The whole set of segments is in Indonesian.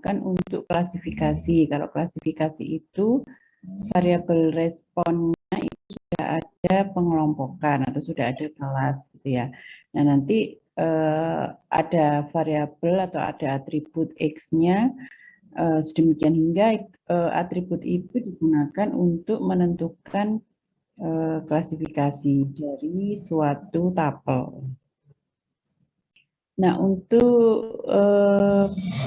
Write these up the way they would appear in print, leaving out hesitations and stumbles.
untuk klasifikasi. Kalau klasifikasi itu variabel responnya itu sudah ada pengelompokan atau sudah ada kelas gitu ya. Nah, nanti ada variabel atau ada atribut X-nya sedemikian hingga atribut itu digunakan untuk menentukan klasifikasi dari suatu tapel. Nah, untuk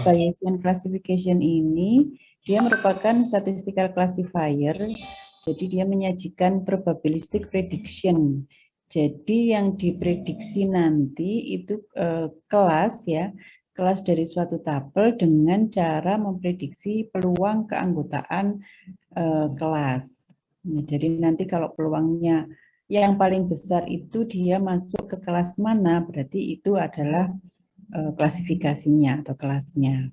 Bayesian classification ini, dia merupakan statistical classifier, jadi dia menyajikan probabilistic prediction. Jadi yang diprediksi nanti itu kelas ya, kelas dari suatu tabel dengan cara memprediksi peluang keanggotaan kelas. Nah, jadi nanti kalau peluangnya yang paling besar itu dia masuk ke kelas mana, berarti itu adalah klasifikasinya atau kelasnya.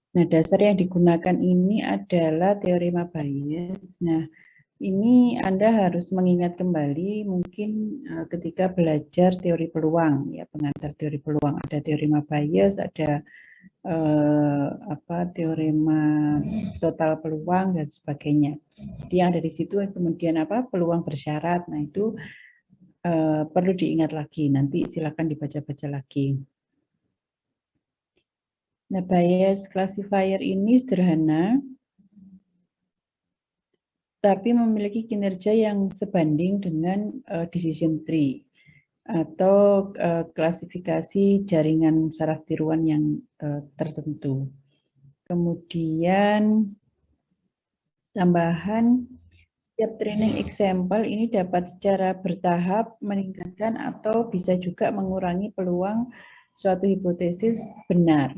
Nah, dasar yang digunakan ini adalah teorema Bayes. Nah, ini Anda harus mengingat kembali mungkin ketika belajar teori peluang, ya pengantar teori peluang. Ada teorema Bayes, ada teorema total peluang dan sebagainya. Jadi yang ada di situ kemudian peluang bersyarat. Nah, itu perlu diingat lagi. Nanti silakan dibaca-baca lagi. Nah, Bayes classifier ini sederhana, tapi memiliki kinerja yang sebanding dengan decision tree atau klasifikasi jaringan saraf tiruan yang tertentu. Kemudian tambahan, setiap training example ini dapat secara bertahap meningkatkan atau bisa juga mengurangi peluang suatu hipotesis benar.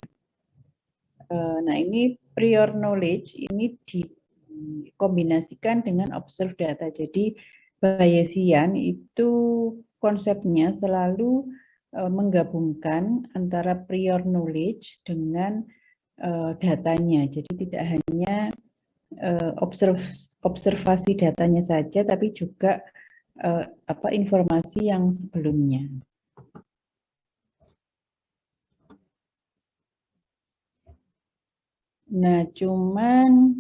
Nah, ini prior knowledge ini dikombinasikan dengan observed data. Jadi Bayesian itu konsepnya selalu menggabungkan antara prior knowledge dengan datanya. Jadi tidak hanya observasi datanya saja, tapi juga informasi yang sebelumnya. Nah, cuman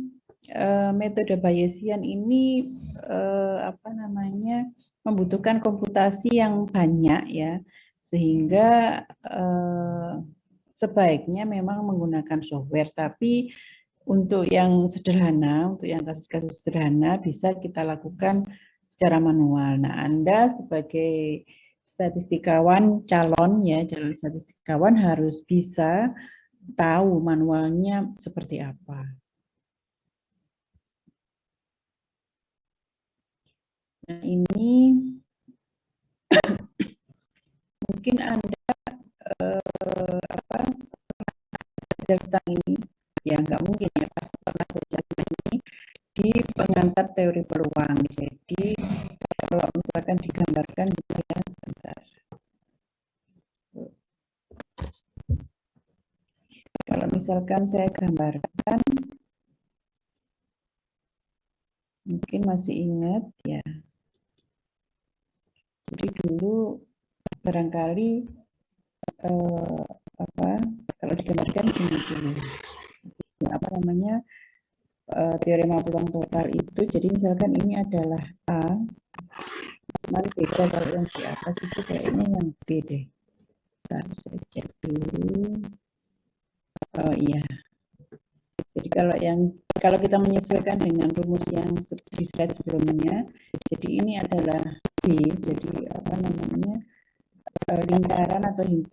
metode Bayesian ini membutuhkan komputasi yang banyak ya, sehingga sebaiknya memang menggunakan software. Tapi untuk yang sederhana, untuk yang kasus-kasus sederhana bisa kita lakukan secara manual. Nah, Anda sebagai statistikawan calon ya, calon statistikawan harus bisa tahu manualnya seperti apa. Nah, ini mungkin Anda belajar tentang ini, ya nggak mungkin ya, pasti pernah belajar ini di pengantar teori peluang. Jadi kalau misalkan digambarkan gitu ya, sebentar. Kalau misalkan saya gambarkan, mungkin masih ingat ya. Jadi dulu barangkali kalau digambarkan gini dulu. Teorema peluang total itu, jadi misalkan ini adalah A, mari beda kalau yang di atas itu kayaknya yang B deh. Bentar, saya cek dulu. Oh iya. Jadi kalau kita menyesuaikan dengan rumus yang di slide sebelumnya, jadi ini adalah B, jadi lingkaran atau ini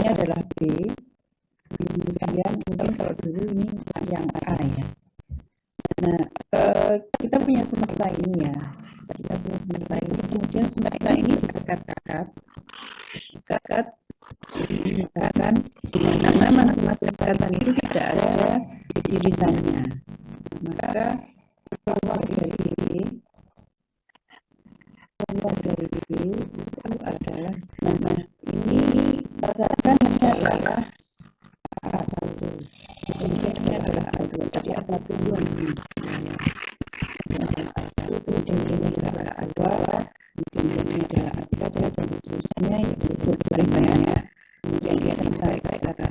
adalah B. Kemudian mungkin kalau dulu ini yang A ya. Nah, kita punya semesta ini ya. Kita punya semesta ini, kemudian semesta ini disekat-sekat. Misalkan di mana masing-masing sekatan itu tidak ada irisannya. Maka keluar dari B itu adalah, nah ini misalkan ini adalah A1, kemudian ini adalah A2, jadi A1 itu ini. A1 kemudian ini adalah A2, kemudian ini adalah A3 dan seterusnya, itu lebih banyak. Kemudian dia sampai ke kata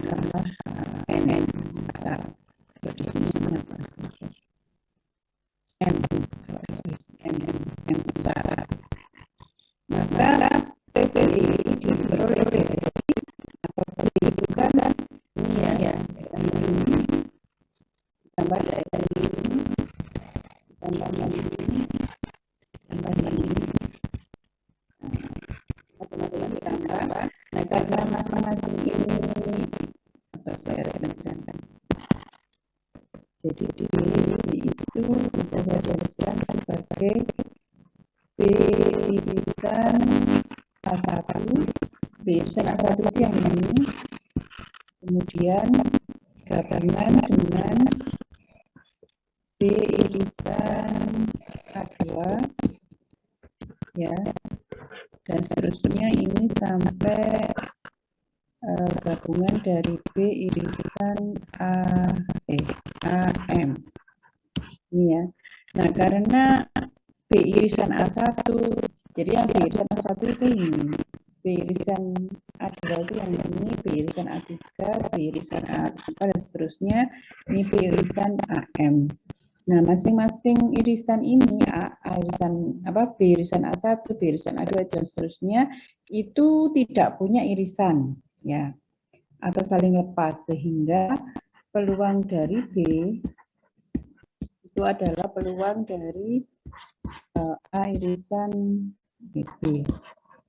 Jadi D itu bisa saya tuliskan sebagai B irisan A1. B irisan A1 itu yang ini. Kemudian gabungan dengan B irisan A2 ya, dan seterusnya ini sampai gabungan dari B irisan AM ini ya. Nah, karena B irisan A1, jadi yang B irisan A1 itu ini, B irisan A2 itu yang ini, B irisan A3, B irisan A4 dan seterusnya, ini B irisan AM. Nah, masing-masing irisan ini, B irisan A1, B irisan A2 dan seterusnya itu tidak punya irisan ya, atau saling lepas, sehingga peluang dari B itu adalah peluang dari A irisan B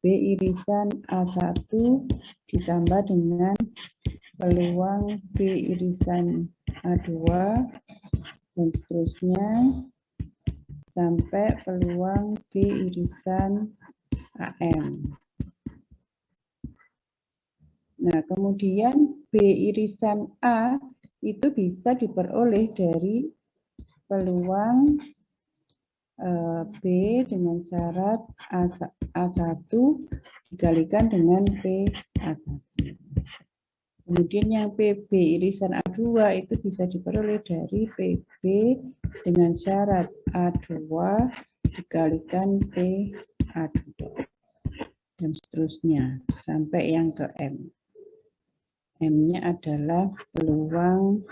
irisan A1 ditambah dengan peluang B irisan A2 dan seterusnya sampai peluang B irisan AM. Nah, kemudian B irisan A itu bisa diperoleh dari peluang B dengan syarat A1 dikalikan dengan P A1. Kemudian yang PB irisan A2 itu bisa diperoleh dari PB dengan syarat A2 dikalikan P A2 dan seterusnya sampai yang ke M. M-nya adalah peluang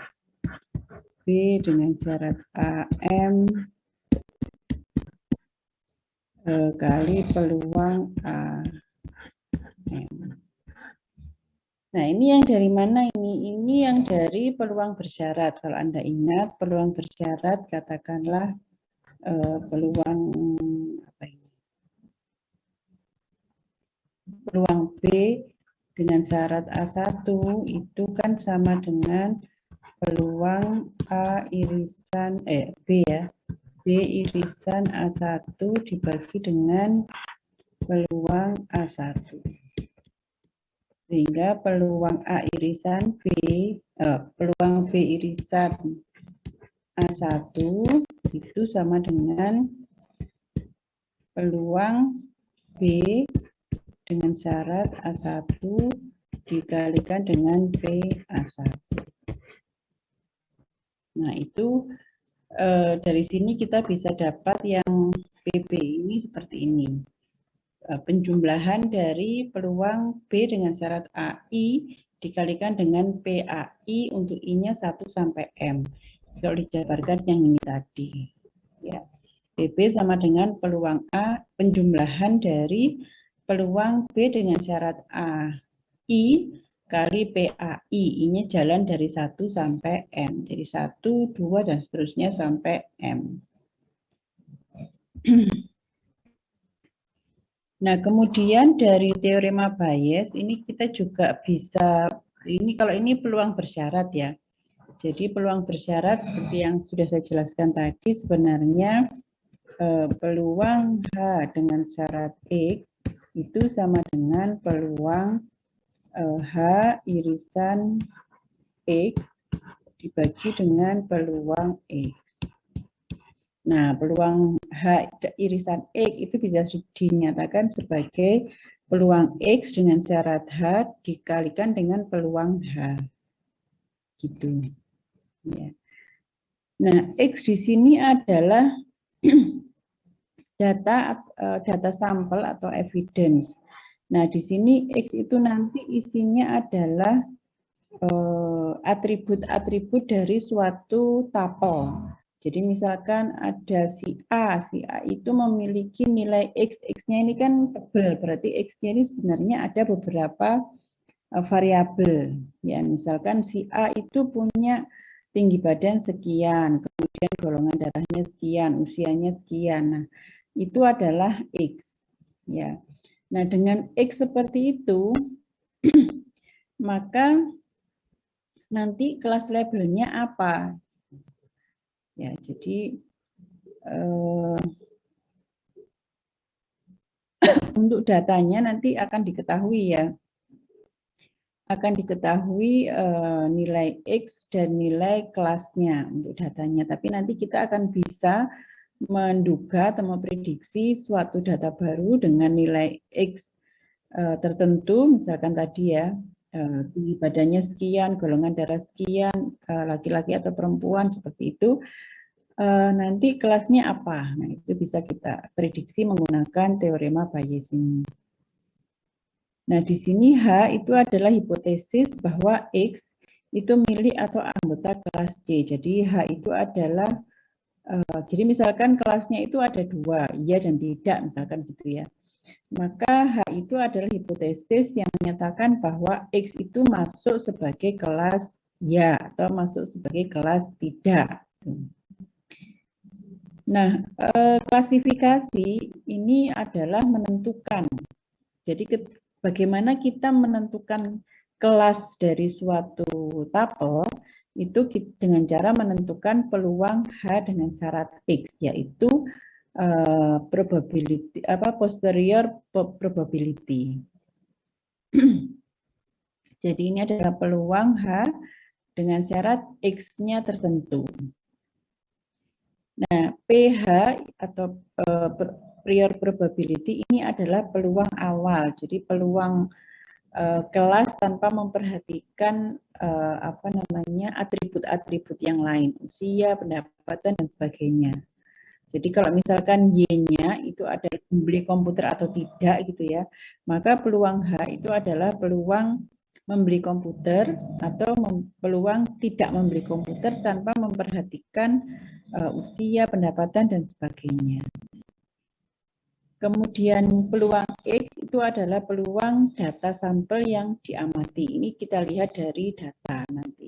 B dengan syarat AM kali peluang AM. Nah, ini yang dari mana ini? Ini yang dari peluang bersyarat. Kalau Anda ingat, peluang bersyarat katakanlah peluang apa ini? Peluang B dengan syarat A1 itu kan sama dengan peluang A irisan B ya. B irisan A1 dibagi dengan peluang A1. Sehingga peluang A irisan peluang B irisan A1 itu sama dengan peluang B dengan syarat A1 dikalikan dengan P A1. Nah, itu dari sini kita bisa dapat yang PB ini seperti ini. Penjumlahan dari peluang B dengan syarat AI dikalikan dengan PAI untuk I-nya 1 sampai M. Kalau dijabarkan yang ini tadi. Ya. PB sama dengan peluang A, penjumlahan dari peluang B dengan syarat AI kali PAI. I-nya jalan dari 1 sampai M. Jadi 1, 2, dan seterusnya sampai M. Nah, kemudian dari teorema Bayes ini kita juga bisa, ini kalau ini peluang bersyarat ya. Jadi peluang bersyarat seperti yang sudah saya jelaskan tadi, sebenarnya peluang H dengan syarat X itu sama dengan peluang H irisan X dibagi dengan peluang X. Nah, peluang H irisan X itu bisa dinyatakan sebagai peluang X dengan syarat H dikalikan dengan peluang H. Gitu. Ya. Nah, X di sini adalah data sampel atau evidence. Nah, di sini X itu nanti isinya adalah atribut-atribut dari suatu tapel. Jadi misalkan ada si A itu memiliki nilai X, X-nya ini kan tebal, berarti X-nya ini sebenarnya ada beberapa variabel. Ya, misalkan si A itu punya tinggi badan sekian, kemudian golongan darahnya sekian, usianya sekian. Nah, itu adalah X. Ya. Nah, dengan X seperti itu, maka nanti kelas labelnya apa? Ya, jadi untuk datanya nanti akan diketahui ya, akan diketahui nilai X dan nilai kelasnya untuk datanya. Tapi nanti kita akan bisa menduga atau memprediksi suatu data baru dengan nilai X tertentu, misalkan tadi ya, tinggi badannya sekian, golongan darah sekian, laki-laki atau perempuan seperti itu. Nanti kelasnya apa? Nah, itu bisa kita prediksi menggunakan teorema Bayes ini. Nah, di sini H itu adalah hipotesis bahwa X itu milik atau anggota kelas C. Jadi H itu adalah, jadi misalkan kelasnya itu ada dua, iya dan tidak, misalkan gitu ya. Maka H itu adalah hipotesis yang menyatakan bahwa X itu masuk sebagai kelas ya atau masuk sebagai kelas tidak. Nah, klasifikasi ini adalah menentukan. Jadi bagaimana kita menentukan kelas dari suatu tapel itu dengan cara menentukan peluang H dengan syarat X, yaitu probability posterior probability. Jadi ini adalah peluang H dengan syarat X-nya tertentu. Nah, PH atau prior probability ini adalah peluang awal. Jadi peluang kelas tanpa memperhatikan atribut-atribut yang lain, usia, pendapatan dan sebagainya. Jadi kalau misalkan Y-nya itu ada membeli komputer atau tidak gitu ya, maka peluang H itu adalah peluang membeli komputer atau peluang tidak membeli komputer tanpa memperhatikan usia, pendapatan dan sebagainya. Kemudian peluang X itu adalah peluang data sampel yang diamati. Ini kita lihat dari data nanti.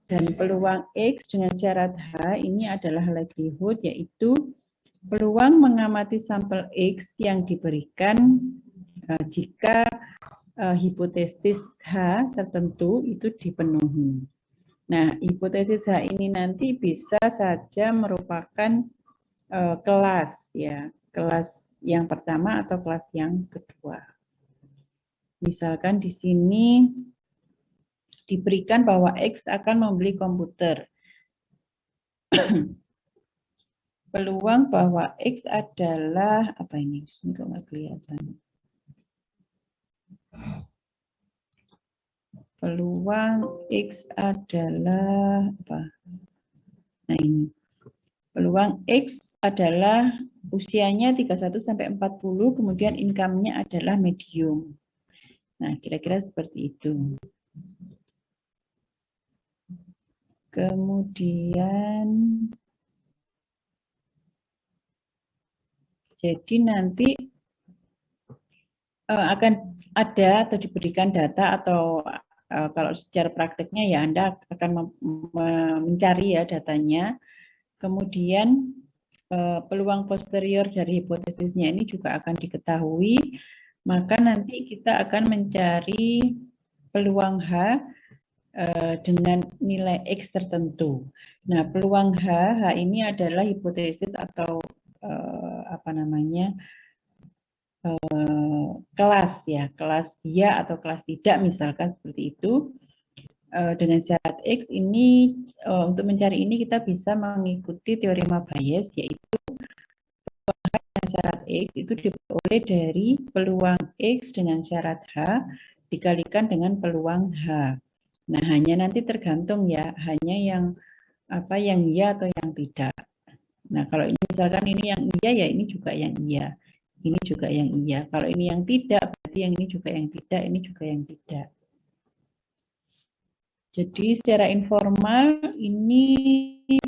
Dan peluang X dengan syarat H ini adalah likelihood, yaitu peluang mengamati sampel X yang diberikan jika hipotesis H tertentu itu dipenuhi. Nah, hipotesis H ini nanti bisa saja merupakan kelas ya, kelas yang pertama atau kelas yang kedua. Misalkan di sini diberikan bahwa X akan membeli komputer. Peluang bahwa X adalah apa ini? Ini kok nggak kelihatan. Peluang X adalah apa? Nah ini. Peluang X adalah usianya 31 sampai 40, kemudian income-nya adalah medium. Nah, kira-kira seperti itu. Kemudian jadi nanti akan ada atau diberikan data atau kalau secara prakteknya ya Anda akan mencari ya datanya. Kemudian peluang posterior dari hipotesisnya ini juga akan diketahui. Maka nanti kita akan mencari peluang H dengan nilai X tertentu. Nah, peluang H ini adalah hipotesis atau kelas ya, kelas ya atau kelas tidak misalkan seperti itu. Dengan syarat X ini, untuk mencari ini kita bisa mengikuti teorema Bayes, yaitu dengan syarat X itu diperoleh dari peluang X dengan syarat H dikalikan dengan peluang H. Nah, hanya nanti tergantung ya, hanya yang iya atau yang tidak. Nah, kalau ini misalkan ini yang iya ya ini juga yang iya. Ini juga yang iya. Kalau ini yang tidak, berarti yang ini juga yang tidak, ini juga yang tidak. Jadi secara informal ini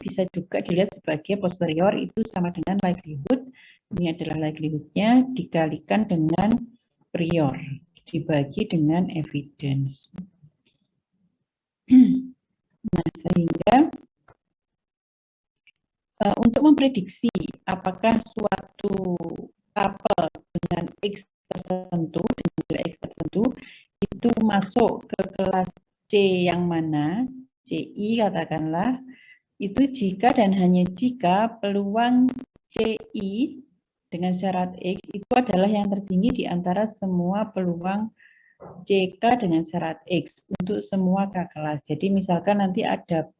bisa juga dilihat sebagai posterior itu sama dengan likelihood. Ini adalah likelihood-nya dikalikan dengan prior, dibagi dengan evidence. Nah, sehingga untuk memprediksi apakah suatu tapel dengan X tertentu, dengan nilai X tertentu, itu masuk ke kelas C yang mana, CI katakanlah, itu jika dan hanya jika peluang CI dengan syarat X itu adalah yang tertinggi di antara semua peluang CK dengan syarat X untuk semua K kelas. Jadi misalkan nanti ada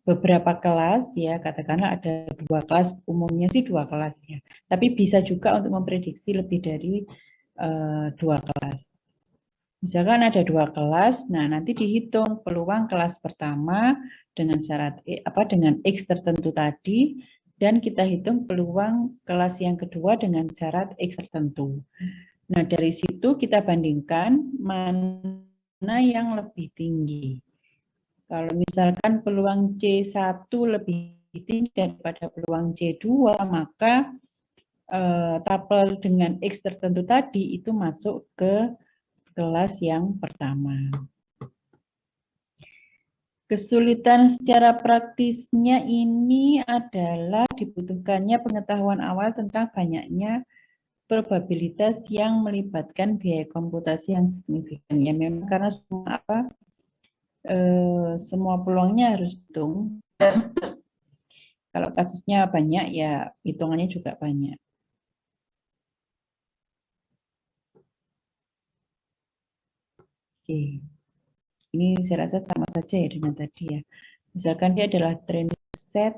beberapa kelas ya, katakanlah ada 2 kelas, umumnya sih 2 kelas ya. Tapi bisa juga untuk memprediksi lebih dari 2 kelas. Misalkan ada 2 kelas, nah nanti dihitung peluang kelas pertama dengan syarat dengan X tertentu tadi, dan kita hitung peluang kelas yang kedua dengan syarat X tertentu. Nah, dari situ kita bandingkan mana yang lebih tinggi. Kalau misalkan peluang C1 lebih tinggi daripada peluang C2, maka tabel dengan X tertentu tadi itu masuk ke kelas yang pertama. Kesulitan secara praktisnya ini adalah dibutuhkannya pengetahuan awal tentang banyaknya probabilitas yang melibatkan biaya komputasi yang signifikan. Ya memang karena semua peluangnya harus hitung. Kalau kasusnya banyak ya hitungannya juga banyak. Oke. Ini saya rasa sama saja ya dengan tadi ya. Misalkan dia adalah training set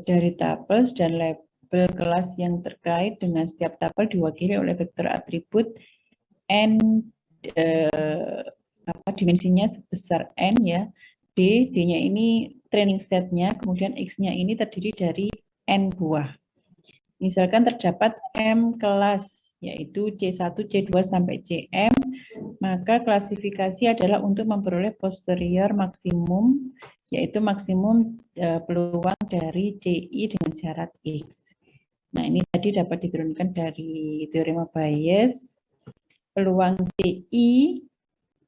dari tabel dan label kelas yang terkait dengan setiap tabel diwakili oleh vektor atribut n dimensinya sebesar n ya. D-nya ini training setnya, kemudian X-nya ini terdiri dari n buah. Misalkan terdapat M kelas, yaitu C1, C2 sampai Cm, maka klasifikasi adalah untuk memperoleh posterior maksimum, yaitu maksimum peluang dari CI dengan syarat X. Nah, ini tadi dapat diturunkan dari teorema Bayes. Peluang CI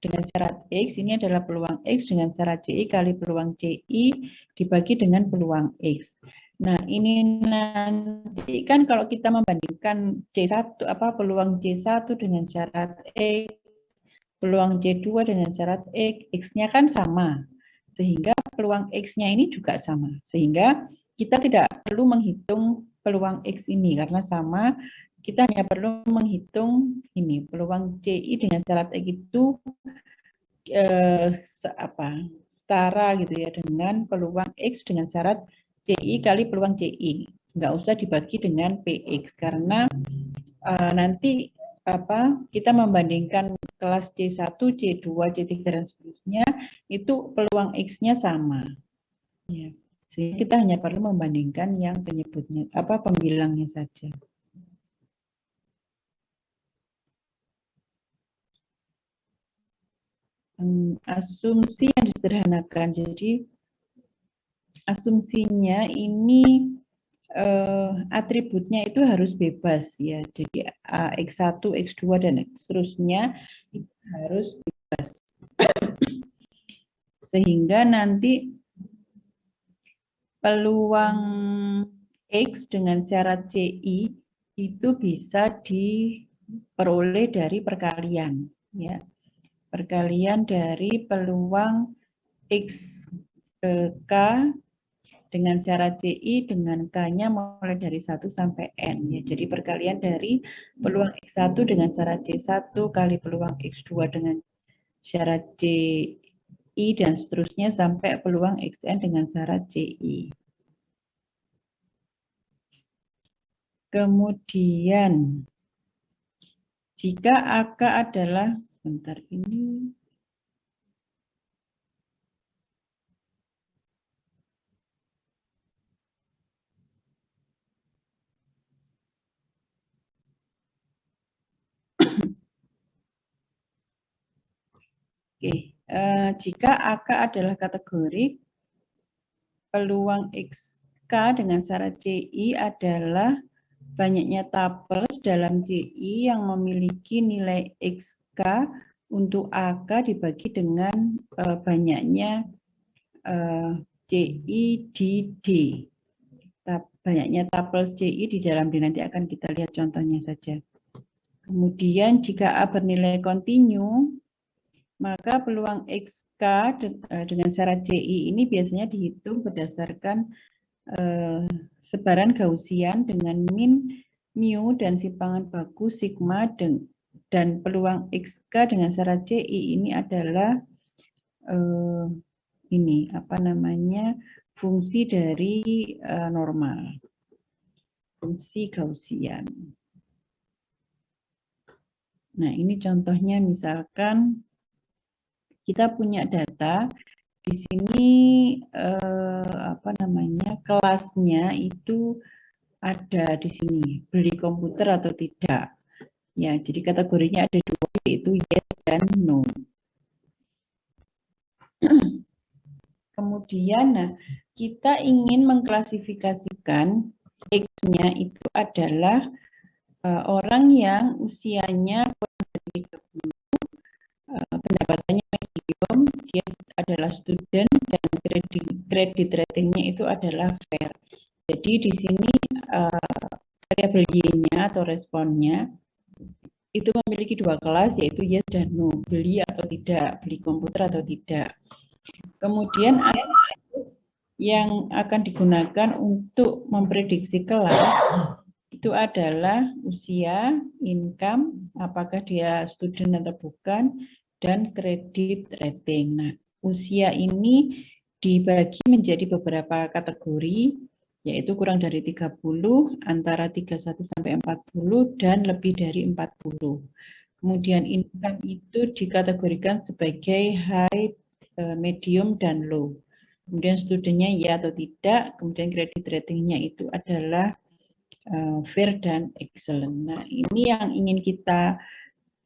dengan syarat X ini adalah peluang X dengan syarat CI kali peluang CI dibagi dengan peluang X. Nah, ini nanti kan kalau kita membandingkan C1 peluang C1 dengan syarat X, peluang C2 dengan syarat X, X-nya kan sama. Sehingga peluang X-nya ini juga sama. Sehingga kita tidak perlu menghitung peluang X ini karena sama. Kita hanya perlu menghitung ini peluang CI dengan syarat X itu setara gitu ya dengan peluang X dengan syarat CI kali peluang CI. Nggak usah dibagi dengan PX karena nanti kita membandingkan kelas C1, C2, C3 dan seterusnya itu peluang X-nya sama. Ya. Sehingga kita hanya perlu membandingkan yang penyebutnya pembilangnya saja. Asumsi yang disederhanakan. Jadi asumsinya ini atributnya itu harus bebas ya. Jadi X1, X2 dan seterusnya itu harus bebas. Sehingga nanti peluang X dengan syarat CI itu bisa diperoleh dari perkalian ya. Perkalian dari peluang X K dengan syarat CI dengan K-nya mulai dari 1 sampai N. Ya. Jadi perkalian dari peluang X1 dengan syarat C1 kali peluang X2 dengan syarat CI dan seterusnya sampai peluang XN dengan syarat CI. Kemudian, jika AK adalah, sebentar ini, jika AK adalah kategori, peluang XK dengan syarat CI adalah banyaknya tabel dalam CI yang memiliki nilai XK untuk AK dibagi dengan banyaknya CI di D. Banyaknya tabel CI di dalam D, nanti akan kita lihat contohnya saja. Kemudian jika A bernilai kontinu, maka peluang XK dengan syarat CI ini biasanya dihitung berdasarkan sebaran Gaussian dengan min, mu, dan simpangan baku sigma, dan peluang XK dengan syarat CI ini adalah ini apa namanya, fungsi dari normal, fungsi Gaussian. Nah, ini contohnya misalkan kita punya data di sini apa namanya, kelasnya itu ada di sini, beli komputer atau tidak. Ya, jadi kategorinya ada dua, yaitu yes dan no. Kemudian, nah, kita ingin mengklasifikasikan X-nya itu adalah orang yang usianya kurang dari 30, pendapatannya medium, dia adalah student, dan kredit ratingnya itu adalah fair. Jadi di sini variabel Y-nya atau responnya itu memiliki dua kelas, yaitu yes dan no, beli atau tidak, beli komputer atau tidak. Kemudian yang akan digunakan untuk memprediksi kelas itu adalah usia, income, apakah dia student atau bukan, dan kredit rating. Nah, usia ini dibagi menjadi beberapa kategori, yaitu kurang dari 30, antara 31 sampai 40, dan lebih dari 40. Kemudian income itu dikategorikan sebagai high, medium, dan low. Kemudian studentnya ya atau tidak, kemudian kredit ratingnya itu adalah fair dan excellent. Nah, ini yang ingin kita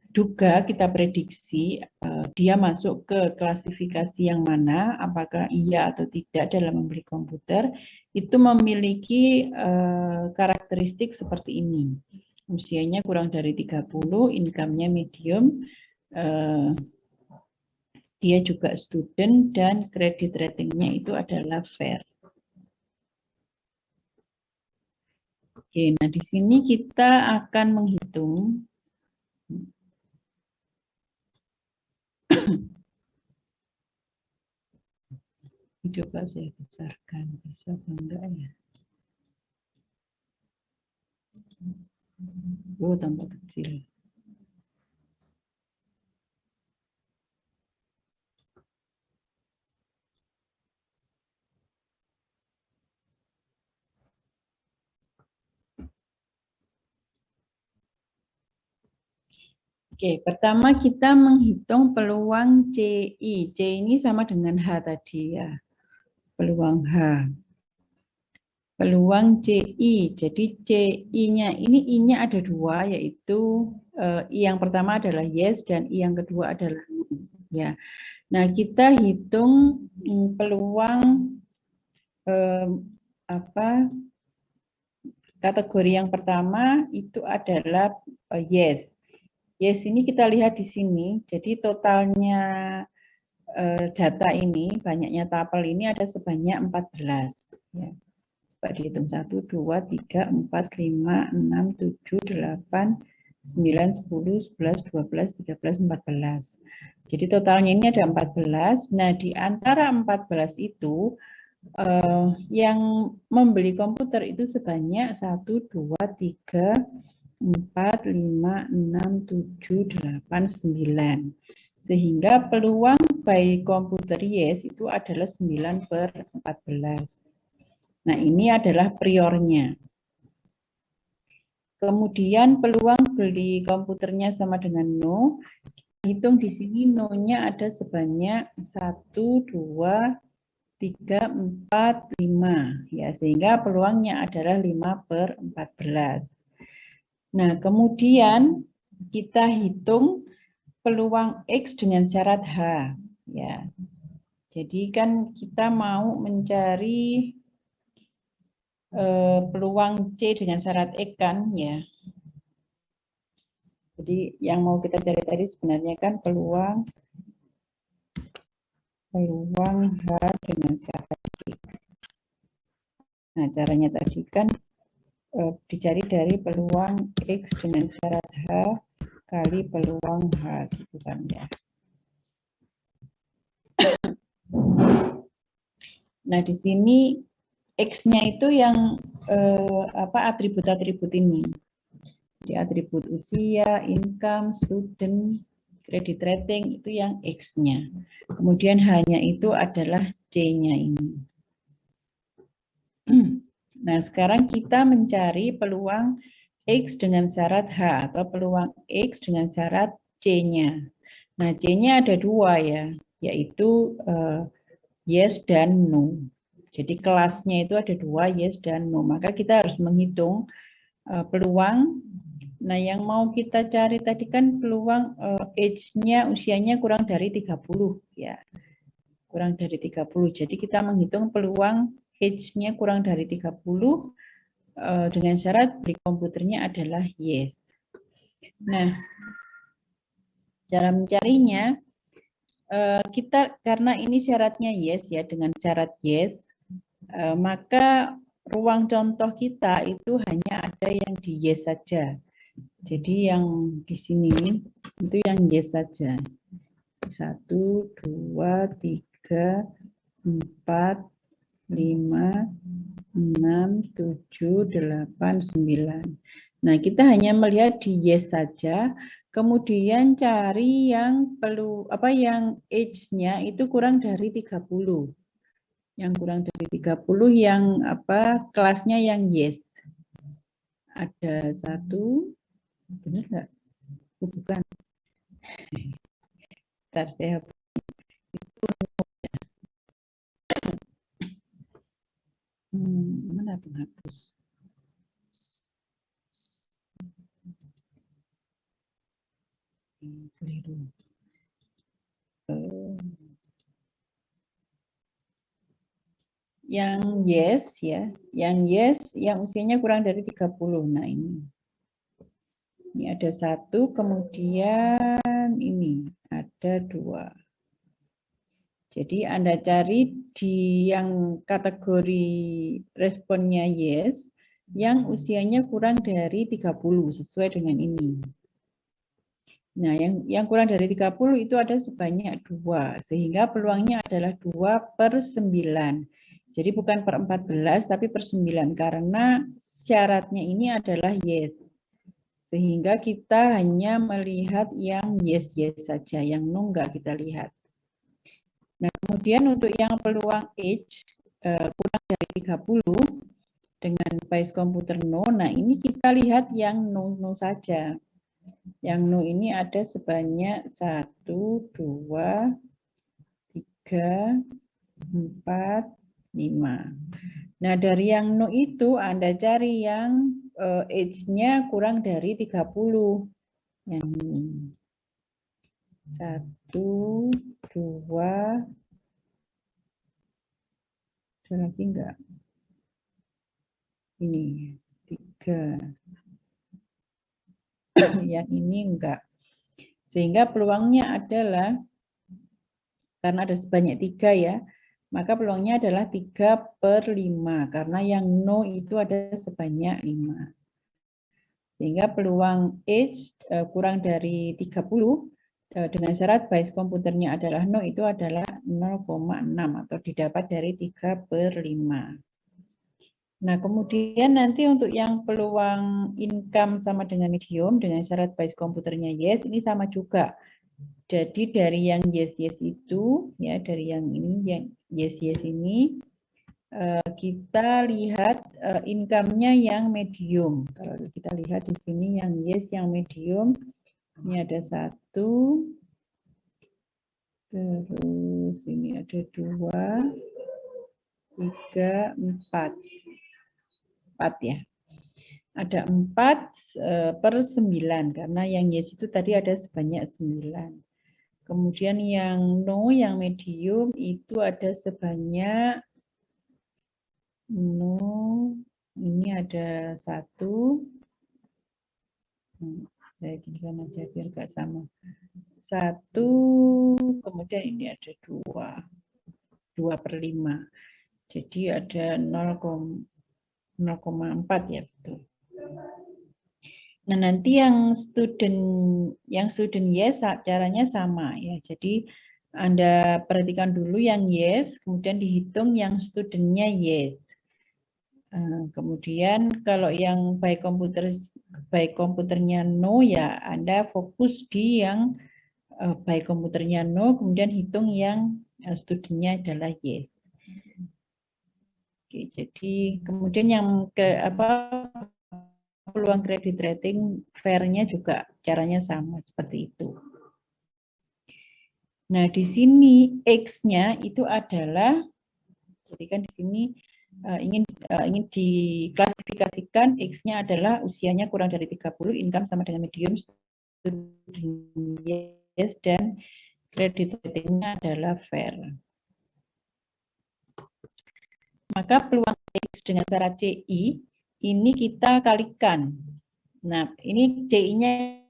duga, kita prediksi dia masuk ke klasifikasi yang mana, apakah iya atau tidak dalam membeli komputer, itu memiliki karakteristik seperti ini. Usianya kurang dari 30, income-nya medium, dia juga student, dan kredit ratingnya itu adalah fair. Oke, nah di sini kita akan menghitung coba saya besarkan, bisa apa enggak ya? Oh, tambah kecil. Oke, pertama kita menghitung peluang CI. C ini sama dengan H tadi ya. Peluang H. Peluang CI. Jadi CI-nya ini I-nya ada dua, yaitu I yang pertama adalah yes dan I yang kedua adalah no. Ya. Nah, kita hitung peluang kategori yang pertama itu adalah yes. Yes, ini kita lihat di sini. Jadi totalnya data ini, banyaknya tapel ini ada sebanyak 14. Ya. Coba dihitung 1, 2, 3, 4, 5, 6, 7, 8, 9, 10, 11, 12, 13, 14. Jadi totalnya ini ada 14. Nah, di antara 14 itu, yang membeli komputer itu sebanyak 1, 2, 3, 4, 5, 6, 7, 8, 9. Sehingga peluang buy komputer yes itu adalah 9/14. Nah, ini adalah priornya. Kemudian peluang beli komputernya sama dengan no. Hitung di sini no-nya ada sebanyak 1, 2, 3, 4, 5. Ya, sehingga peluangnya adalah 5/14. Nah, kemudian kita hitung peluang X dengan syarat H. Ya. Jadi kan kita mau mencari peluang C dengan syarat X kan ya. Jadi yang mau kita cari tadi sebenarnya kan peluang H dengan syarat X. Nah, caranya tadi kan dicari dari peluang X dengan syarat H kali peluang H gitu kan ya. Nah, di sini X-nya itu yang atribut-atribut ini. Jadi atribut usia, income, student, credit rating itu yang X-nya. Kemudian H-nya itu adalah C-nya ini. Nah, sekarang kita mencari peluang X dengan syarat H atau peluang X dengan syarat C-nya. Nah, C-nya ada dua ya, yaitu yes dan no. Jadi kelasnya itu ada dua, yes dan no. Maka kita harus menghitung peluang. Nah, yang mau kita cari tadi kan peluang age-nya, usianya kurang dari 30 ya. Kurang dari 30. Jadi kita menghitung peluang age-nya kurang dari 30 dengan syarat beli komputernya adalah yes. Nah, cara mencarinya kita karena ini syaratnya yes ya, dengan syarat yes, maka ruang contoh kita itu hanya ada yang di yes saja. Jadi yang di sini itu yang yes saja. 1, 2, 3, 4, 5, 6, 7, 8, 9. Nah, kita hanya melihat di yes saja, kemudian cari yang yang age-nya itu kurang dari 30. Yang kurang dari 30 yang kelasnya yang yes. Ada 1, benar nggak? Bukan. Bentar, saya mana penghapus? Keliru. Yang yes ya, yang yes yang usianya kurang dari 30. Nah, ini ada 1, kemudian ini ada 2. Jadi Anda cari di yang kategori responnya yes, yang usianya kurang dari 30 sesuai dengan ini. Nah, yang kurang dari 30 itu ada sebanyak 2, sehingga peluangnya adalah 2/9. Jadi bukan per 14, tapi per 9, karena syaratnya ini adalah yes. Sehingga kita hanya melihat yang yes-yes saja, yang no enggak kita lihat. Nah, kemudian untuk yang peluang age kurang dari 30 dengan Bayes komputer no, nah ini kita lihat yang no saja. Yang no ini ada sebanyak 1, 2, 3, 4, 5. Nah, dari yang no itu Anda cari yang age-nya kurang dari 30. Yang ini. 1, 2, ada lagi enggak? Ini 3. Yang ini enggak. Sehingga peluangnya adalah, karena ada sebanyak 3 ya, maka peluangnya adalah 3/5. Karena yang no itu ada sebanyak 5. Sehingga peluang age kurang dari 30 dengan syarat Bayes komputernya adalah no itu adalah 0,6 atau didapat dari 3/5. Nah, kemudian nanti untuk yang peluang income sama dengan medium dengan syarat Bayes komputernya yes, ini sama juga. Jadi dari yang yes-yes itu, ya dari yang ini, yang yes-yes ini, kita lihat income-nya yang medium. Kalau kita lihat di sini yang yes, yang medium, ini ada 1, terus ini ada 2, 3, 4. 4 ya. Ada 4/9 karena yang yes itu tadi ada sebanyak 9. Kemudian yang no, yang medium itu ada sebanyak no, ini ada 1. Saya ginikan aja biar gak sama. 1, kemudian ini ada 2. 2/5. Jadi ada 0,4 ya, betul. Nah, nanti yang student yes caranya sama ya. Jadi Anda perhatikan dulu yang yes, kemudian dihitung yang studentnya yes. Kemudian kalau yang by komputernya no, ya Anda fokus di yang by komputernya no, kemudian hitung yang studentnya adalah yes. Oke, jadi kemudian yang peluang kredit rating fair-nya juga caranya sama seperti itu. Nah, di sini X-nya itu adalah, jadi kan di sini ingin diklasifikasikan X-nya adalah usianya kurang dari 30, income sama dengan medium, yes, dan kredit ratingnya adalah fair. Maka peluang X dengan syarat CI ini kita kalikan. Nah, ini CI-nya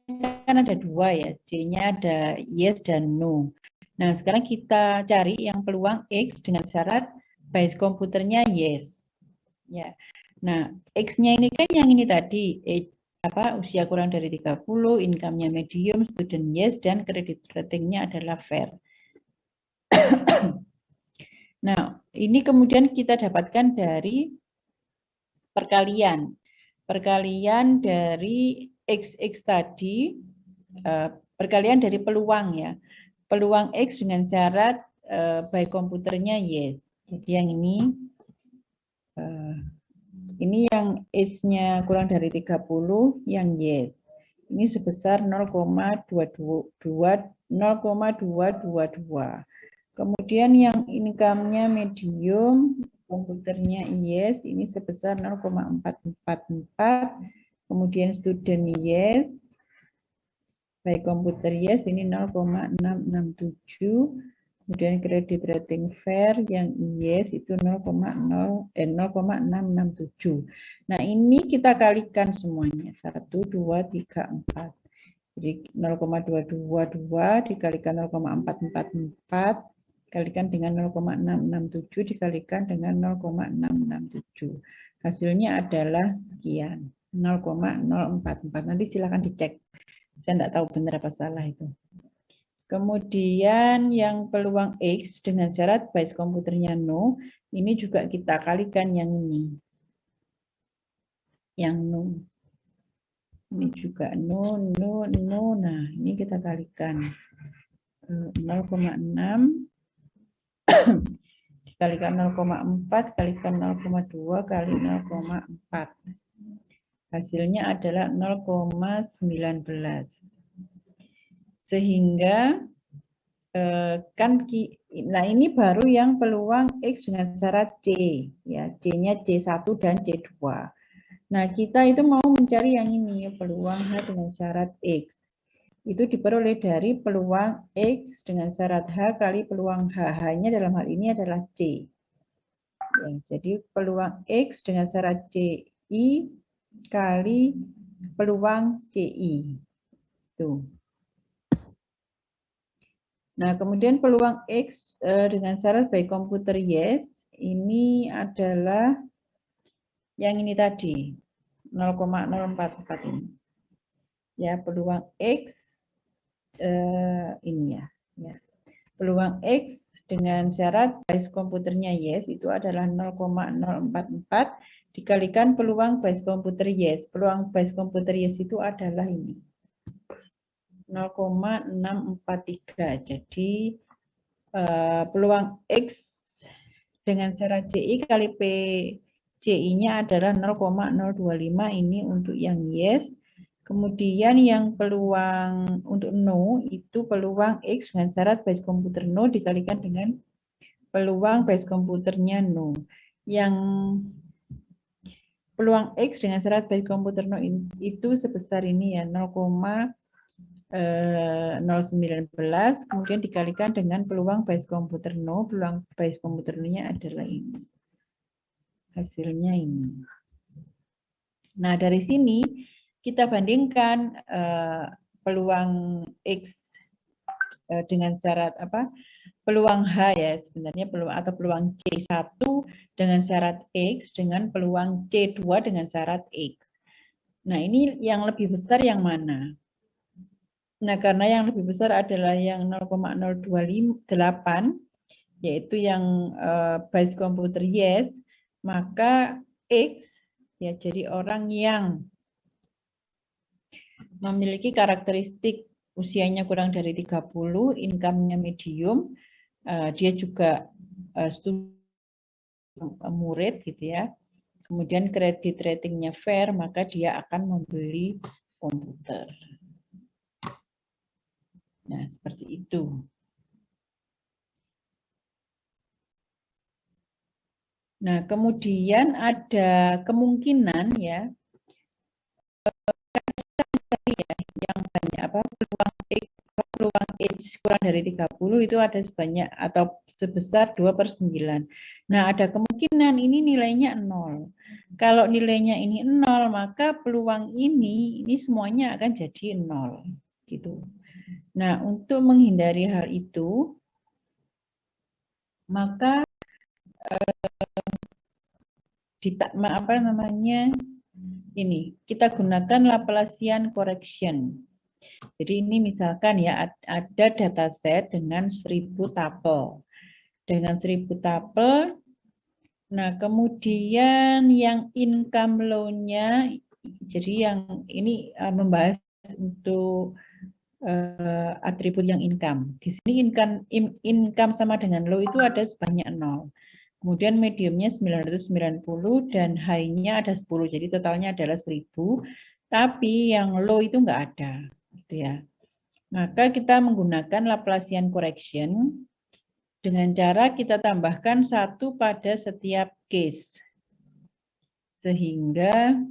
kan ada dua ya, C-nya ada yes dan no. Nah, sekarang kita cari yang peluang X dengan syarat base komputernya yes. Ya. Nah, X-nya ini kan yang ini tadi, usia kurang dari 30, income-nya medium, student yes, dan kredit ratingnya adalah fair. Nah, ini kemudian kita dapatkan dari perkalian. Perkalian dari XX tadi, perkalian dari peluang ya. Peluang X dengan syarat by komputernya yes. Jadi yang ini yang X-nya kurang dari 30, yang yes. Ini sebesar 0,222. Kemudian yang income-nya medium, komputernya yes, ini sebesar 0,444. Kemudian student yes, by komputer yes, ini 0,667. Kemudian kredit rating fair yang yes itu 0,667. Nah, ini kita kalikan semuanya. 1, 2, 3, 4. Jadi 0,222 dikalikan 0,444 dikalikan dengan 0,667 dikalikan dengan 0,667. Hasilnya adalah sekian, 0,044. Nanti silakan dicek. Saya tidak tahu benar apa salah itu. Kemudian yang peluang X dengan syarat base komputernya no, ini juga kita kalikan yang ini. Yang no. Ini juga no. Nah, ini kita kalikan. 0,6 dikalikan 0,4 kalikan 0,2 kali 0,4. Hasilnya adalah 0,19. Sehingga nah ini baru yang peluang X dengan syarat C, ya, C-nya C1 dan C2. Nah, kita itu mau mencari yang ini, peluang H dengan syarat X. Itu diperoleh dari peluang X dengan syarat H kali peluang H. H-nya dalam hal ini adalah C. Ya, jadi peluang X dengan syarat CI kali peluang CI. Tuh. Nah, kemudian peluang X dengan syarat by komputer yes, ini adalah yang ini tadi, 0,044 ini. Ya, peluang X ini ya. Peluang X dengan syarat base komputernya yes itu adalah 0,044 dikalikan peluang base komputer yes. Peluang base komputer yes itu adalah ini. 0,643. Jadi peluang X dengan syarat CI kali PCI-nya adalah 0,025 ini untuk yang yes. Kemudian yang peluang untuk no itu peluang X dengan syarat base komputer no dikalikan dengan peluang base komputernya no. Yang peluang X dengan syarat base komputer no itu sebesar ini ya 0,019 kemudian dikalikan dengan peluang base komputer no. Peluang base komputer no-nya adalah ini. Hasilnya ini. Nah, dari sini kita bandingkan peluang X dengan syarat peluang H ya sebenarnya peluang C1 dengan syarat X dengan peluang C2 dengan syarat X. Nah, ini yang lebih besar yang mana? Nah, karena yang lebih besar adalah yang 0,028, yaitu yang base komputer yes, maka X ya jadi orang yang memiliki karakteristik usianya kurang dari 30, income-nya medium, dia juga studi murid gitu ya. Kemudian kredit ratingnya fair, maka dia akan membeli komputer. Nah, seperti itu. Nah, kemudian ada kemungkinan ya, yang banyak peluang age kurang dari 30 itu ada sebanyak atau sebesar 2/9. Nah, ada kemungkinan ini nilainya 0. Kalau nilainya ini 0, maka peluang ini semuanya akan jadi 0 gitu. Nah, untuk menghindari hal itu, maka kita gunakan Laplacian correction. Jadi ini misalkan ya ada dataset dengan 1000 tabel. Dengan 1000 tabel, nah kemudian yang income loan-nya, jadi yang ini membahas untuk atribut yang income. Di sini income sama dengan low itu ada sebanyak 0. Kemudian mediumnya 990 dan high-nya ada 10. Jadi totalnya adalah 1000. Tapi yang low itu enggak ada. Gitu ya. Maka kita menggunakan Laplacian correction dengan cara kita tambahkan 1 pada setiap case. Sehingga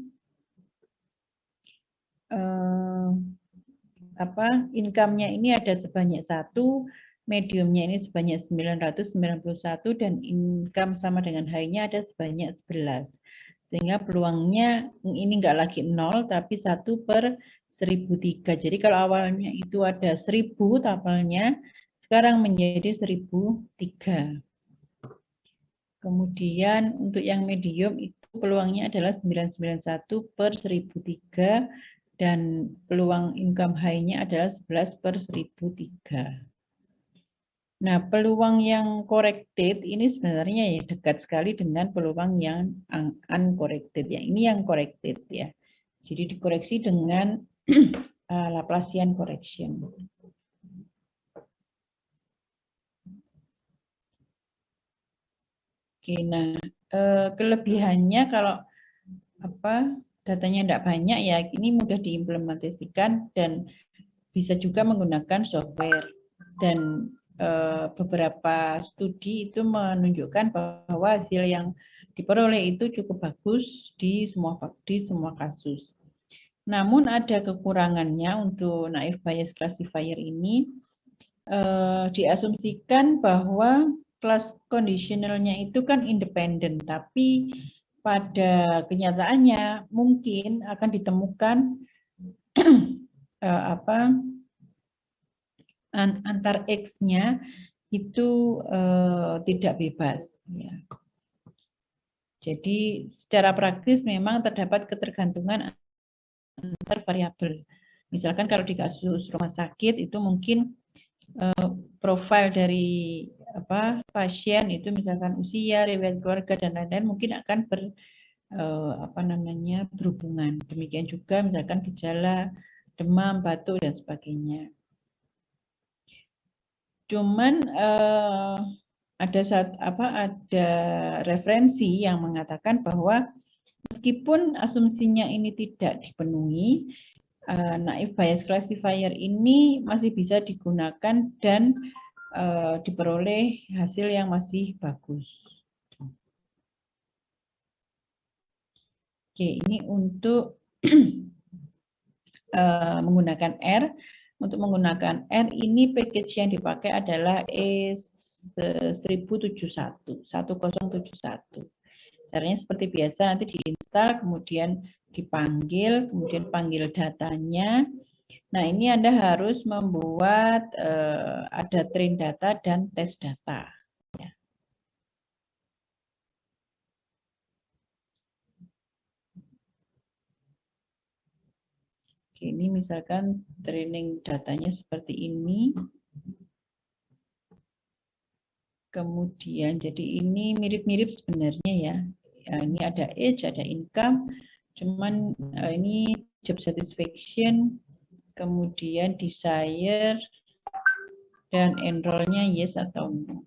income-nya ini ada sebanyak 1, mediumnya ini sebanyak 991 dan income sama dengan high-nya ada sebanyak 11. Sehingga peluangnya ini enggak lagi 0 tapi 1/1003. Jadi kalau awalnya itu ada 1000 tabelnya, sekarang menjadi 1003. Kemudian untuk yang medium itu peluangnya adalah 991/1003 dan peluang income high-nya adalah 11/1003. Nah, peluang yang corrected ini sebenarnya ya dekat sekali dengan peluang yang uncorrected ya. Ini yang corrected ya. Jadi dikoreksi dengan Laplacian correction. Oke, nah kelebihannya kalau datanya tidak banyak ya, ini mudah diimplementasikan dan bisa juga menggunakan software. Dan beberapa studi itu menunjukkan bahwa hasil yang diperoleh itu cukup bagus di semua kasus. Namun ada kekurangannya untuk naive Bayes classifier ini. Diasumsikan bahwa kelas conditionalnya itu kan independen, tapi pada kenyataannya mungkin akan ditemukan antar X-nya itu tidak bebas. Ya. Jadi secara praktis memang terdapat ketergantungan antar variabel. Misalkan kalau di kasus rumah sakit itu mungkin profil dari pasien itu misalkan usia, riwayat keluarga dan lain-lain mungkin akan berhubungan. Demikian juga misalkan gejala demam, batuk dan sebagainya. Cuman ada referensi yang mengatakan bahwa meskipun asumsinya ini tidak dipenuhi, naive Bayes classifier ini masih bisa digunakan dan diperoleh hasil yang masih bagus. Oke, ini untuk menggunakan R. Untuk menggunakan R ini package yang dipakai adalah E1071. Caranya seperti biasa, nanti diinstal, kemudian dipanggil, kemudian panggil datanya. Nah, ini Anda harus membuat ada train data dan test data. Ini misalkan training datanya seperti ini. Kemudian jadi ini mirip-mirip sebenarnya ya. Ini ada age, ada income, cuman ini job satisfaction, kemudian desire, dan enroll-nya yes atau no.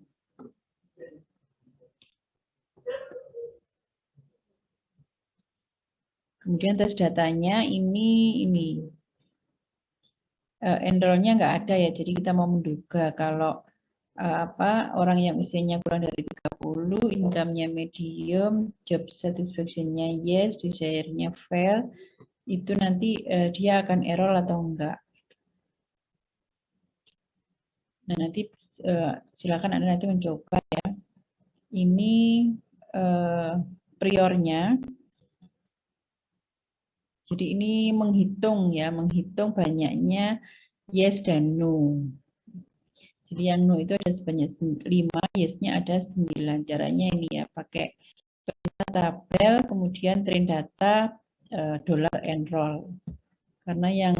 Kemudian tes datanya ini enroll-nya nggak ada ya, jadi kita mau menduga kalau orang yang usianya kurang dari 30, income-nya medium, job satisfaction-nya yes, desire-nya fail, itu nanti dia akan error atau enggak. Nah, nanti silakan Anda nanti mencoba ya. Ini priornya. Jadi ini menghitung ya, menghitung banyaknya yes dan no. Jadi yang no itu ada sebanyak 5, yes-nya ada 9. Caranya ini ya, pakai tabel, kemudian train data, dollar enroll. Karena yang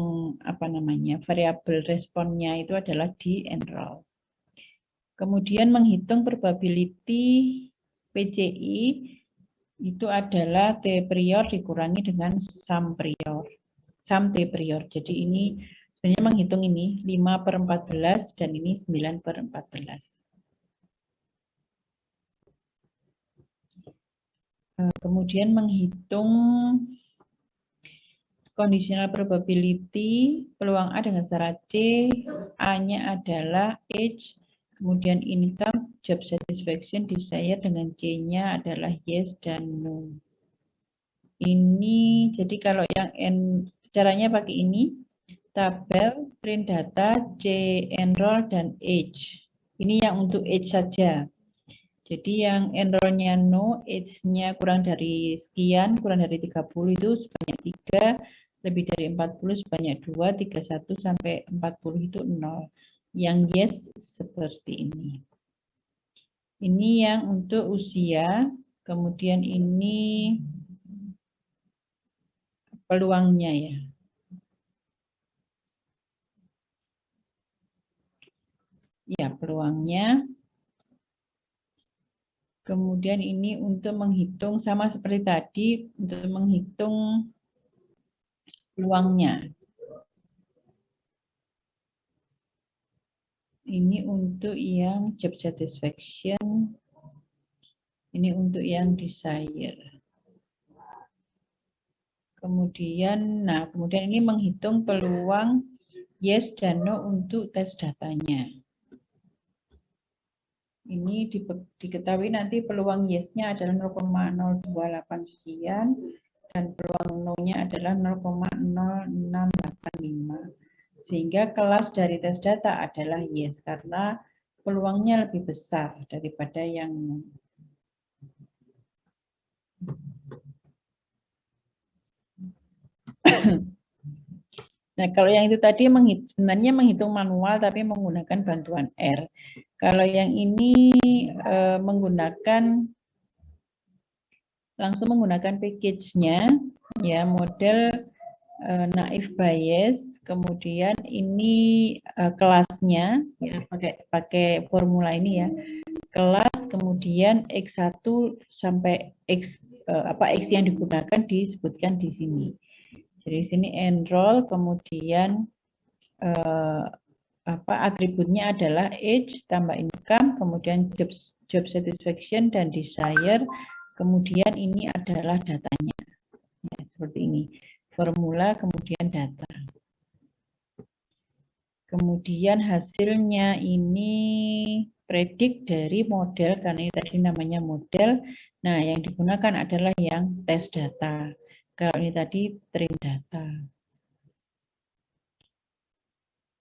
variabel responnya itu adalah di enroll. Kemudian menghitung probability PCI itu adalah T prior dikurangi dengan sum prior. Sum T prior. Jadi ini sebenarnya menghitung ini 5/14 dan ini 9/14. Kemudian menghitung conditional probability, peluang A dengan syarat C, A-nya adalah age, kemudian income, job satisfaction, desire dengan C-nya adalah yes dan no. Ini, jadi kalau yang caranya pakai ini, tabel, print data, C enroll, dan age. Ini yang untuk age saja. Jadi yang enroll-nya no, age-nya kurang dari sekian, kurang dari 30 itu sebanyak 3, lebih dari 40 sebanyak 2, 31 sampai 40 itu 0. Yang yes seperti ini. Ini yang untuk usia, kemudian ini peluangnya ya. Ya, peluangnya. Kemudian ini untuk menghitung, sama seperti tadi, untuk menghitung peluangnya. Ini untuk yang job satisfaction, ini untuk yang desire. Kemudian ini menghitung peluang yes dan no untuk tes datanya. Ini diketahui nanti peluang yes-nya adalah 0,028 sekian dan peluang no-nya adalah 0,0685. Sehingga kelas dari tes data adalah yes karena peluangnya lebih besar daripada yang no. Nah, kalau yang itu tadi sebenarnya menghitung manual tapi menggunakan bantuan R. Kalau yang ini langsung menggunakan package-nya, ya model naive Bayes, kemudian ini kelasnya, ya pakai formula ini ya, kelas, kemudian X1 sampai X yang digunakan disebutkan di sini. Jadi di sini enroll, kemudian atributnya adalah age tambah income, kemudian job satisfaction dan desire, kemudian ini adalah datanya. Ya, seperti ini. Formula kemudian data. Kemudian hasilnya ini predik dari model, karena ini tadi namanya model. Nah, yang digunakan adalah yang tes data. Kalau ini tadi train data.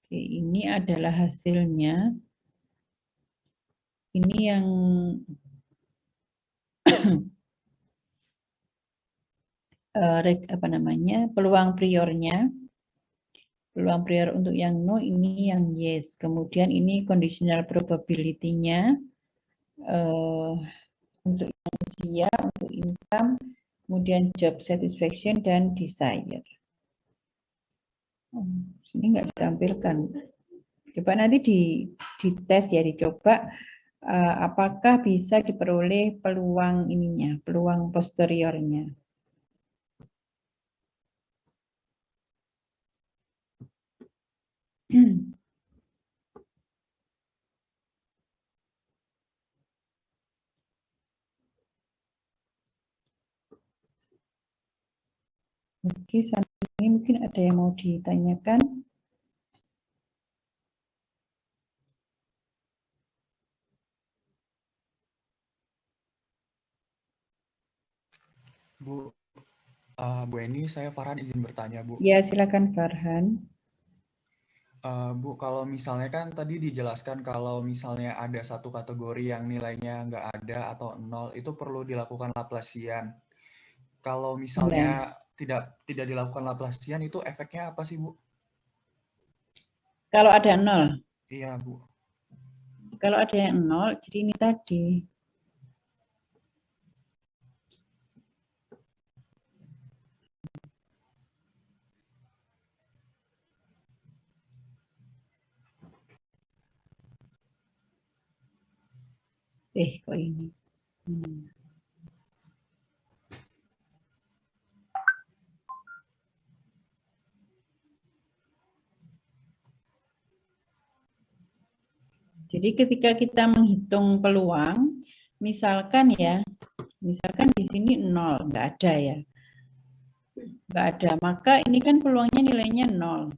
Oke, ini adalah hasilnya. Ini yang peluang priornya. Peluang prior untuk yang no, ini yang yes. Kemudian ini conditional probability-nya untuk yang usia, untuk income, kemudian job satisfaction dan desire. Oh, sini nggak ditampilkan. Coba nanti di tes ya, dicoba apakah bisa diperoleh peluang ininya, peluang posteriornya. Oke, sampai ini mungkin ada yang mau ditanyakan. Bu, Bu Eni, saya Farhan izin bertanya, Bu. Ya, silakan Farhan. Bu, kalau misalnya kan tadi dijelaskan kalau misalnya ada satu kategori yang nilainya nggak ada atau nol, itu perlu dilakukan Laplacian. Kalau misalnya Ya, tidak dilakukan Laplacian, itu efeknya apa sih, Bu? kalau ada nol. Iya, Bu. Kalau ada yang nol, jadi ini tadi. Kok ini? Jadi ketika kita menghitung peluang, misalkan ya, misalkan di sini nol, nggak ada ya, nggak ada, maka ini kan peluangnya nilainya nol.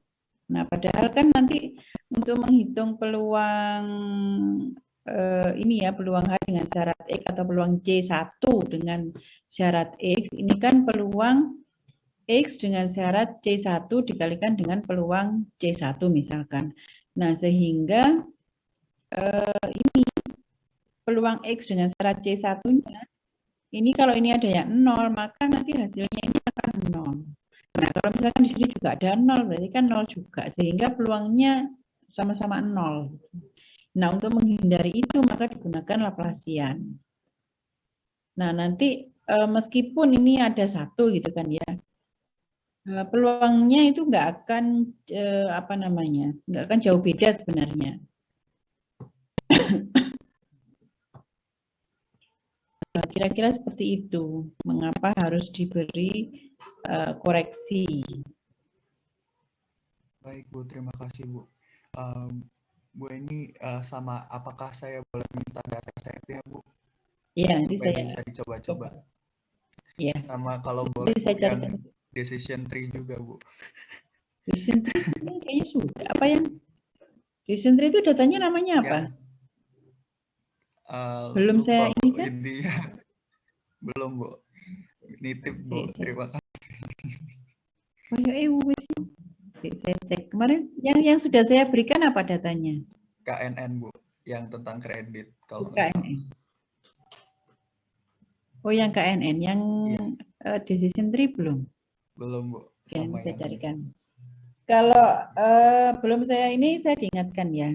Nah, padahal kan nanti untuk menghitung peluang ini ya, peluang H dengan syarat X atau peluang C1 dengan syarat X, ini kan peluang X dengan syarat C1 dikalikan dengan peluang C1 misalkan. Nah, sehingga ini peluang X dengan syarat C1-nya, ini kalau ini ada yang 0, maka nanti hasilnya ini akan 0. Nah, kalau misalkan di sini juga ada 0, berarti kan 0 juga, sehingga peluangnya sama-sama 0. Nah, untuk menghindari itu, maka digunakan Laplacian. Nah, nanti meskipun ini ada satu gitu kan ya, peluangnya itu nggak akan apa namanya, nggak akan jauh beda sebenarnya. Nah, kira-kira seperti itu. Mengapa harus diberi koreksi? Baik, Bu. Terima kasih, Bu. Bu Eni, sama apakah saya boleh minta data setnya, Bu? Ya, nanti Supaya saya bisa dicoba-coba. coba. Ya, Sama kalau boleh, nanti Bu, saya yang carikan. decision tree juga, Bu. Decision tree ini kayaknya sudah. Apa yang decision tree itu datanya namanya apa? Yang Belum lupa, saya Bu. ini kan? Intinya belum, Bu. Nitip, Bu. Terima kasih. Oh ya, wis. Saya cek kemarin yang sudah saya berikan apa datanya? KNN, Bu. Yang tentang kredit, kalau nggak salah. KNN. Oh, yang KNN, yang Iya, decision tree belum. belum, Bu. Oke, nanti Sama saya yang ini. carikan. Kalau belum saya ini, saya diingatkan ya,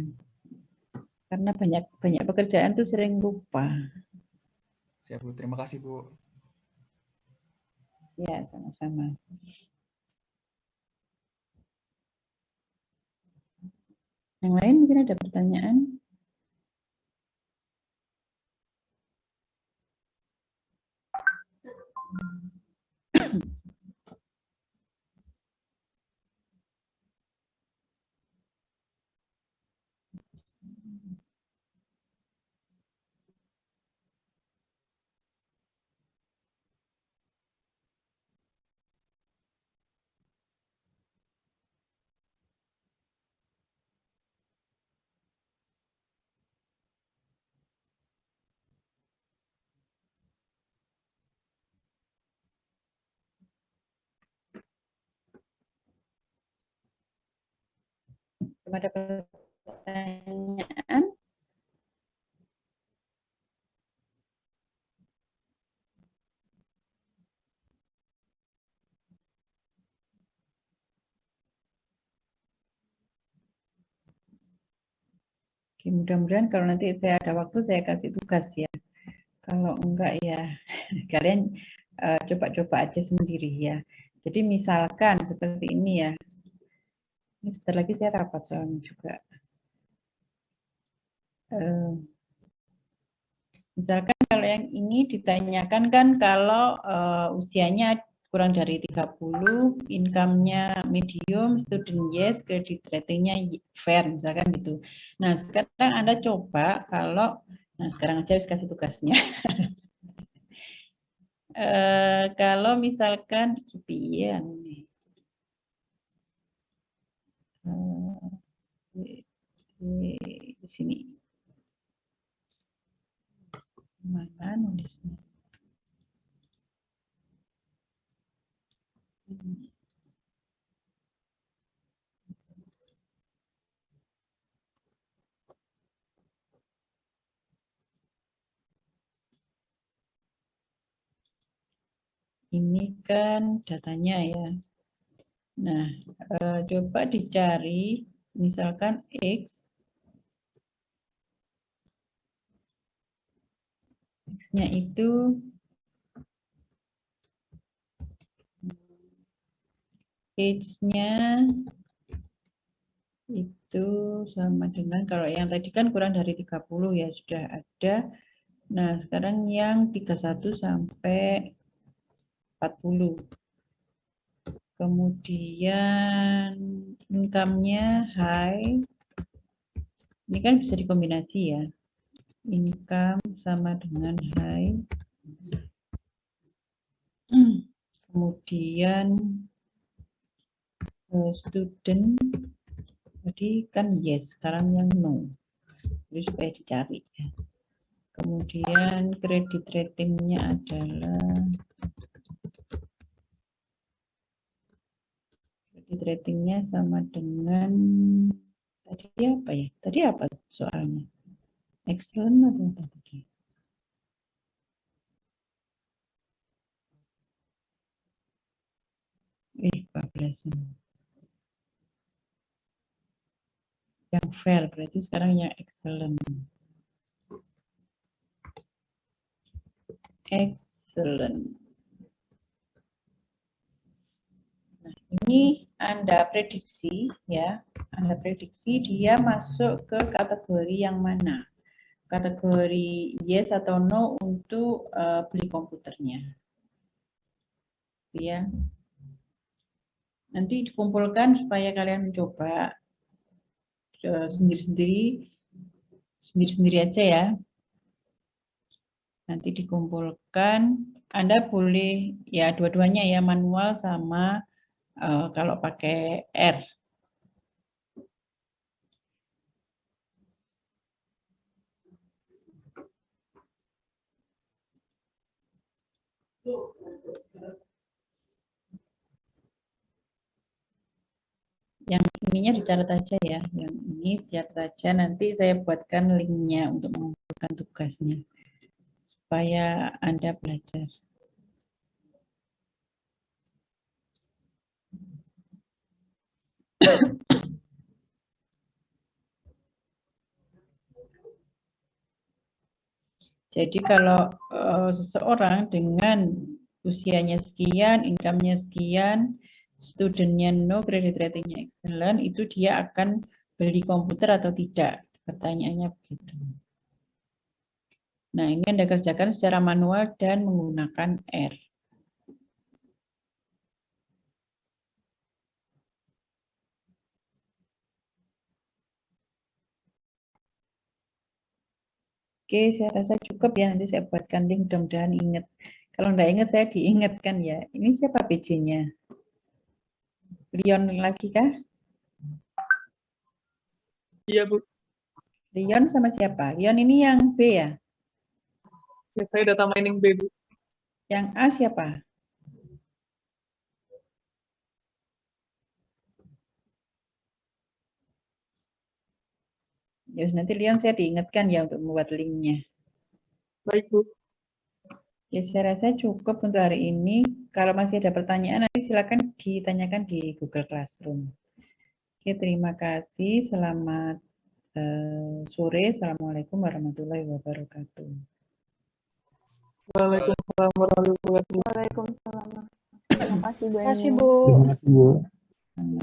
karena banyak banyak pekerjaan tuh sering lupa. Siap, Bu. Terima kasih, Bu. Ya, sama-sama. Yang lain mungkin ada pertanyaan? Belum ada pertanyaan? Oke, mudah-mudahan kalau nanti saya ada waktu saya kasih tugas ya. Kalau enggak ya kalian coba-coba aja sendiri ya. Jadi misalkan seperti ini ya. Ini sebentar lagi saya rapat soalnya juga. Misalkan kalau yang ini ditanyakan kan kalau usianya kurang dari 30, income-nya medium, student yes, credit rating-nya fair, misalkan gitu. Nah, sekarang Anda coba kalau, nah sekarang aja harus kasih tugasnya. Kalau misalkan kepian nih. Di sini. Mana nulisnya? Ini kan datanya ya. Nah, coba dicari misalkan X-nya itu age-nya itu sama dengan, kalau yang tadi kan kurang dari 30 ya sudah ada. Nah, sekarang yang 31 sampai 40. Kemudian income-nya high. Ini kan bisa dikombinasi ya. Income sama dengan high. Kemudian student. Tadi kan yes, sekarang yang no. Jadi supaya dicari ya. Kemudian kredit ratingnya adalah kredit ratingnya sama dengan tadi apa ya? Tadi apa soalnya? Excellent atau apa tadi? Bablasan. Yang fair berarti sekarang yang excellent. Excellent. Nah, ini Anda prediksi ya. Anda prediksi dia masuk ke kategori yang mana? Kategori yes atau no untuk beli komputernya. Ya. Nanti dikumpulkan supaya kalian mencoba sendiri-sendiri aja ya. Nanti dikumpulkan, Anda boleh ya dua-duanya ya, manual sama kalau pakai R. Yang ininya dicatat aja ya, yang ini dicatat aja, nanti saya buatkan linknya untuk mengumpulkan tugasnya supaya Anda belajar. Jadi kalau seseorang dengan usianya sekian, income-nya sekian, studentnya no, credit ratingnya excellent, itu dia akan beli komputer atau tidak? Pertanyaannya begitu. Nah, ini Anda kerjakan secara manual dan menggunakan R. Oke, saya rasa cukup ya. Nanti saya buatkan link, mudah-mudahan ingat. Kalau enggak ingat, saya diingatkan ya. Ini siapa PJ-nya? Leon lagi kah? Iya, Bu. Leon sama siapa? Leon ini yang B ya? Ya, saya data mining B, Bu. Yang A siapa? Ya, nanti Leon saya diingatkan ya untuk membuat linknya. Baik, Bu. Ya, saya rasa cukup untuk hari ini. Kalau masih ada pertanyaan, nanti silakan ditanyakan di Google Classroom. Oke, terima kasih. Selamat sore. Assalamualaikum warahmatullahi wabarakatuh. Waalaikumsalam warahmatullahi wabarakatuh. Waalaikumsalam. Terima kasih, Bu. Terima kasih, Bu. Sama.